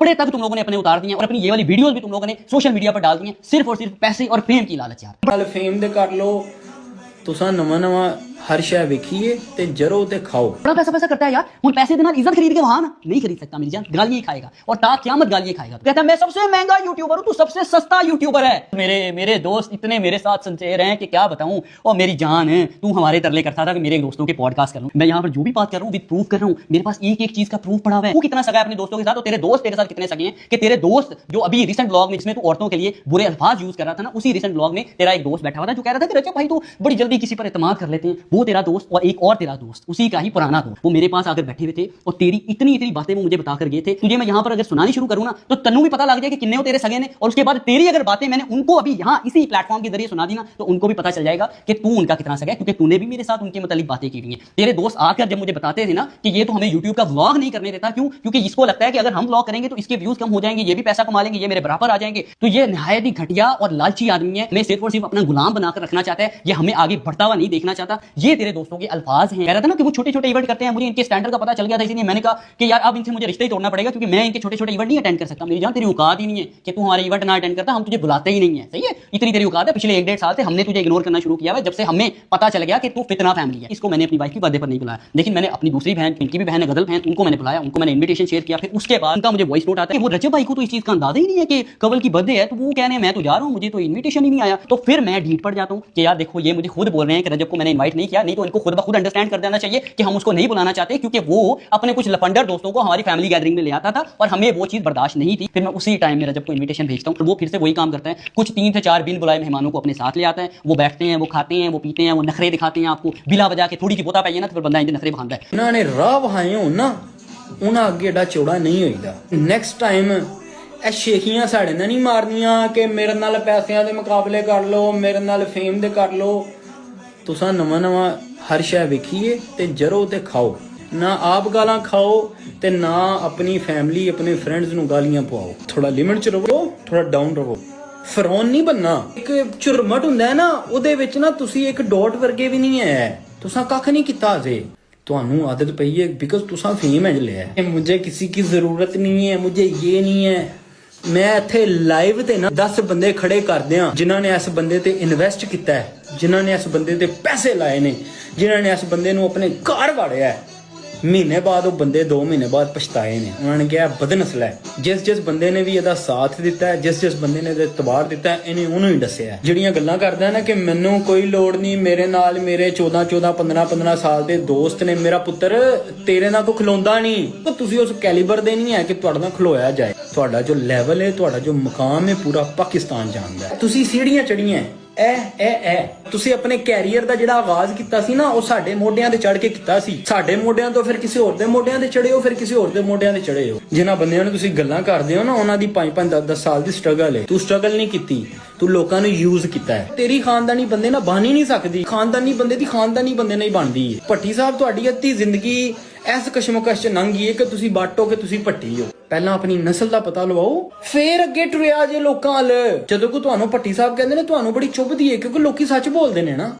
कपड़े तक तुम लोगों ने अपने उतार दिए और अपनी ये वाली वीडियोस भी तुम लोगों ने सोशल मीडिया पर डाल दी हैं सिर्फ और सिर्फ पैसे और फेम की लालच यार। नाल फेम दे कर लो तुसा नवा हर शय वेखिए ते जरो ते खाओ। बड़ा पैसा पैसा करता है यार, उन पैसे के नाल इज्जत खरीद के वहां ना नहीं खरीद सकता मेरी जान, गालियां ही खाएगा और ता क़यामत गालियां खाएगा। तो कहता है मैं सबसे महंगा यूट्यूबर हूं, तू सबसे सस्ता यूट्यूबर है। मेरे दोस्त इतने मेरे साथ सिंसियर हैं कि क्या बताऊं। और मेरी जान है, तू हमारे तरले करता था कि मेरे दोस्तों के पॉडकास्ट कर लूं। मैं यहाँ पर जो भी बात कर रहा हूँ विद प्रूफ कर रहा हूँ, मेरे पास एक एक चीज का प्रूफ पड़ा हुआ है। तू कितना सगा है अपने दोस्तों के साथ और तेरे दोस्त तेरे साथ कितने सगे हैं कि तेरे दोस्त जो अभी रिसेंट ब्लॉग में जिसमें तू औरतों के लिए बुरे अल्फाज यूज कर रहा था ना, उसी रिसेंट ब्लॉग में तेरा एक दोस्त बैठा हुआ था जो कह रहा था कि रजब भाई तू बड़ी जल्दी किसी पर एतमाद कर लेते हैं। वो तेरा दोस्त और एक और तेरा दोस्त उसी का ही पुराना दोस्त वो मेरे पास आकर बैठे हुए थे और तेरी इतनी इतनी बातें वो मुझे बताकर गए थे। तुझे मैं यहाँ पर अगर सुनानी शुरू करूँ ना तो तन्नू भी पता लग जाए कि किन्ने हो तेरे सगे ने, और उसके बाद तेरी अगर बातें मैंने उनको अभी यहाँ इसी प्लेटफॉर्म के जरिए सुना दी ना तो उनको भी पता चल जाएगा कि तू उनका कितना सगा है, क्योंकि तूने भी मेरे साथ उनके मतलब बातें की हुई हैं। तेरे दोस्त आकर जब मुझे बताते थे ना कि ये तो हमें यूट्यूब का व्लॉग नहीं करने देता, क्यों? क्योंकि इसको लगता है कि अगर हम व्लॉग करेंगे तो इसके व्यूज कम हो जाएंगे, ये भी पैसा कमा लेंगे, ये मेरे बराबर आ जाएंगे। तो ये निहायत ही घटिया और लालची आदमी है, मैं सिर्फ और सिर्फ अपना गुलाम बनाकर रखना चाहता है, ये हमें आगे बढ़ता हुआ नहीं देखना चाहता। ये तेरे दोस्तों के अल्फाज हैं। कह रहा था ना कि वो छोटे छोटे इवेंट करते हैं, मुझे इनके स्टैंडर्ड का पता चल गया था, इसलिए मैंने कहा कि यार अब इनसे मुझे रिश्ते ही तोड़ना पड़ेगा, क्योंकि मैं इनके छोटे छोटे इवेंट नहीं अटेंड कर सकता। मेरी जान तेरी औकात ही नहीं है कि तू हमारे इवेंट ना अटेंड करता, हम तुझे बुलाते ही नहीं है। सही है, इतनी तेरी औकात है। पिछले 1-1.5 साल से हमने तुझे इग्नोर करना शुरू किया है जब से हमें पता चल गया कि तू फितना फैमिली है। इसको मैंने अपनी वाइफ की बर्थडे पर नहीं बुलाया, लेकिन मैंने अपनी दूसरी बहन, इनकी भी बहन है गजल बहन, उनको मैंने बुलाया, उनको मैंने इन्विटेशन शेयर किया। फिर उसके बाद उनका मुझे वॉइस नोट आता है कि वो रजब भाई को तो इस चीज का अंदाजा ही नहीं है कि कवल की बर्थडे है, तो वो कहने मैं तो जा रहा हूँ, मुझे तो इन्विटेशन ही नहीं आया। तो फिर मैं ढीठ पड़ जाता हूँ कि यार देखो ये मुझे खुद बोल रहे हैं कि रजब को मैंने इन्वाइट नहीं किया, नहीं तो इनको खुद ब खुद अंडरस्टैंड कर देना चाहिए कि हम उसको नहीं बुलाना चाहते, क्योंकि वो अपने कुछ लफंडर दोस्तों को हमारी फैमिली गैदरिंग में ले आता था और हमें वो चीज बर्दाश्त नहीं थी। फिर मैं उसी टाइम में रजब को इन्विटेशन भेजता हूँ तो वो फिर से वही काम करता है, कुछ 3 से 4 बिन बुलाए मेहमानों को अपने साथ ले आता है। वो बैठते हैं, वो खाते हैं, वो पीते हैं, वो नखरे दिखाते हैं आपको बिला वजह के। थोड़ी सी बोता पाइए ना तो फिर बंदा इंदे नखरे बखांदा है। उन्होंने राह वहाए हो ना उन्हें अगे एडा चौड़ा नहीं होईदा। नेक्स्ट टाइम ਇਹ ਸ਼ੇਖੀਆਂ ਸਾਡੇ ਨਾਲ ਨਹੀਂ ਮਾਰਨੀਆਂ ਕਿ ਮੇਰੇ ਨਾਲ ਪੈਸਿਆਂ ਦੇ ਮੁਕਾਬਲੇ ਕਰ ਲਓ, ਮੇਰੇ ਨਾਲ ਫੇਮ ਦੇ ਕਰ ਲਓ। ਤੁਸੀਂ ਨਵਾਂ ਹਰ ਸ਼ੈ ਵੇਖੀਏ ਤੇ ਜਰੋ ਤੇ ਖਾਓ, ਨਾ ਆਪ ਗਾਲਾਂ ਖਾਓ ਤੇ ਨਾ ਆਪਣੀ ਫੈਮਿਲੀ ਆਪਣੇ ਫਰੈਂਡਸ ਨੂੰ ਗਾਲੀਆਂ ਪਵਾਓ। ਥੋੜਾ ਲਿਮਿਟ ਚ ਰਹੋ, ਥੋੜਾ ਡਾਊਨ ਰਹੋ। ਫਰੌਨ ਨਹੀਂ ਬੰਨਾ। ਇੱਕ ਝੁਰਮਟ ਹੁੰਦਾ ਹੈ ਨਾ, ਉਹਦੇ ਵਿੱਚ ਨਾ ਤੁਸੀਂ ਇੱਕ ਡਾਟ ਵਰਗੇ ਵੀ ਨਹੀਂ ਹੈ, ਤੁਸੀਂ ਕੱਖ ਨਹੀਂ ਕੀਤਾ ਅਜੇ। ਤੁਹਾਨੂੰ ਆਦਤ ਪਈ ਹੈ ਬਿਕਾਜ਼ ਤੁਸੀਂ ਫੇਮ ਹੈ ਲਿਆ। ਮੁਝੇ ਕਿਸੇ की ਜ਼ਰੂਰਤ नहीं है, मुझे ये नहीं है। मैं इत्थे लाइव ते ना 10 बंदे खड़े कर दियां जिन्हां ने इस बंदे ते इन्वेस्ट किया है, जिन्हां ने इस बंदे ते पैसे लाए ने, जिन्हां ने इस बंदे नूं अपने घर वाड़िया है। महीने बाद वो बंदे 2 महीने बाद पछताए ने। उन्होंने कहा बदनस्ल है। जिस बंदे ने भी ਇਹਦਾ साथ दिता है, जिस बंदे ने इतबार दिता है, इन्हें ਉਹਨੂੰ ਹੀ ਦੱਸਿਆ। ਜਿਹੜੀਆਂ ਗੱਲਾਂ ਕਰਦਾ ਨਾ ਕਿ ਮੈਨੂੰ ਕੋਈ ਲੋੜ ਨਹੀਂ, ਮੇਰੇ ਨਾਲ ਮੇਰੇ 14 15 ਸਾਲ ਦੇ ਦੋਸਤ ਨੇ, ਮੇਰਾ ਪੁੱਤਰ ਤੇਰੇ ਨਾਲ ਕੋ ਖਲੋਂਦਾ ਨਹੀਂ। ਤਾਂ ਤੁਸੀਂ ਉਸ ਕੈਲੀਬਰ ਦੇ ਨਹੀਂ ਹੈ ਕਿ ਤੁਹਾਡੇ ਨਾਲ ਖਲੋਇਆ ਜਾਏ। ਤੁਹਾਡਾ ਜੋ ਲੈਵਲ ਹੈ, ਤੁਹਾਡਾ ਜੋ ਮਕਾਮ ਹੈ, ਪੂਰਾ ਪਾਕਿਸਤਾਨ ਜਾਣਦਾ ਹੈ। ਤੁਸੀਂ ਸੀੜੀਆਂ ਚੜੀਆਂ ਤੁਸੀਂ ਆਪਣੇ ਕੈਰੀਅਰ ਦਾ ਜਿਹੜਾ ਆਗਾਜ਼ ਕੀਤਾ ਸੀ ਨਾ, ਉਹ ਸਾਡੇ ਮੋਢਿਆਂ ਤੇ ਚੜ ਕੇ ਕੀਤਾ ਸੀ। ਸਾਡੇ ਮੋਢਿਆਂ ਤੋਂ ਫਿਰ ਕਿਸੇ ਹੋਰ ਦੇ ਮੋਢਿਆਂ ਤੇ ਚੜੇ ਹੋ, ਫਿਰ ਕਿਸੇ ਹੋਰ ਦੇ ਮੋਢਿਆਂ ਤੇ ਚੜੇ ਹੋ। ਜਿਨ੍ਹਾਂ ਬੰਦਿਆਂ ਨੂੰ ਤੁਸੀਂ ਗੱਲਾਂ ਕਰਦੇ ਹੋ ਨਾ, ਉਹਨਾਂ ਦੀ 5-5 10 ਸਾਲ ਦੀ ਸਟਰਗਲ ਹੈ। ਤੂੰ ਸਟਰਗਲ ਨਹੀਂ ਕੀਤੀ, ਤੂੰ ਲੋਕਾਂ ਨੂੰ ਯੂਜ਼ ਕੀਤਾ ਹੈ। ਤੇਰੀ ਖਾਨਦਾਨੀ ਬੰਦੇ ਨਾਲ ਬਣ ਹੀ ਨਹੀਂ ਸਕਦੀ। ਖਾਨਦਾਨੀ ਬੰਦੇ ਦੀ ਖਾਨਦਾਨੀ ਬੰਦੇ ਨਾਲ ਹੀ ਬਣਦੀ ਹੈ। ਭੱਟੀ ਸਾਹਿਬ ਤੁਹਾਡੀ ਅੱਧੀ ਜ਼ਿੰਦਗੀ ਇਸ ਕਸ਼ਮਕਸ਼ ਚ ਲੰਘ ਗਈ ਹੈ ਕਿ ਤੁਸੀਂ ਬਾਟੋ ਕਿ ਤੁਸੀਂ ਭੱਟੀ ਹੋ। ਪਹਿਲਾਂ ਆਪਣੀ ਨਸਲ ਦਾ ਪਤਾ ਲਵਾਓ, ਫੇਰ ਅੱਗੇ ਟੁਰਿਆ ਜੇ ਲੋਕਾਂ ਵੱਲ। ਜਦੋਂ ਕੋਈ ਤੁਹਾਨੂੰ ਭੱਟੀ ਸਾਹਿਬ ਕਹਿੰਦੇ ਨੇ ਤੁਹਾਨੂੰ ਬੜੀ ਚੁੱਭਦੀ ਹੈ, ਕਿਉਂਕਿ ਲੋਕੀ ਸੱਚ ਬੋਲਦੇ ਨੇ ਨਾ।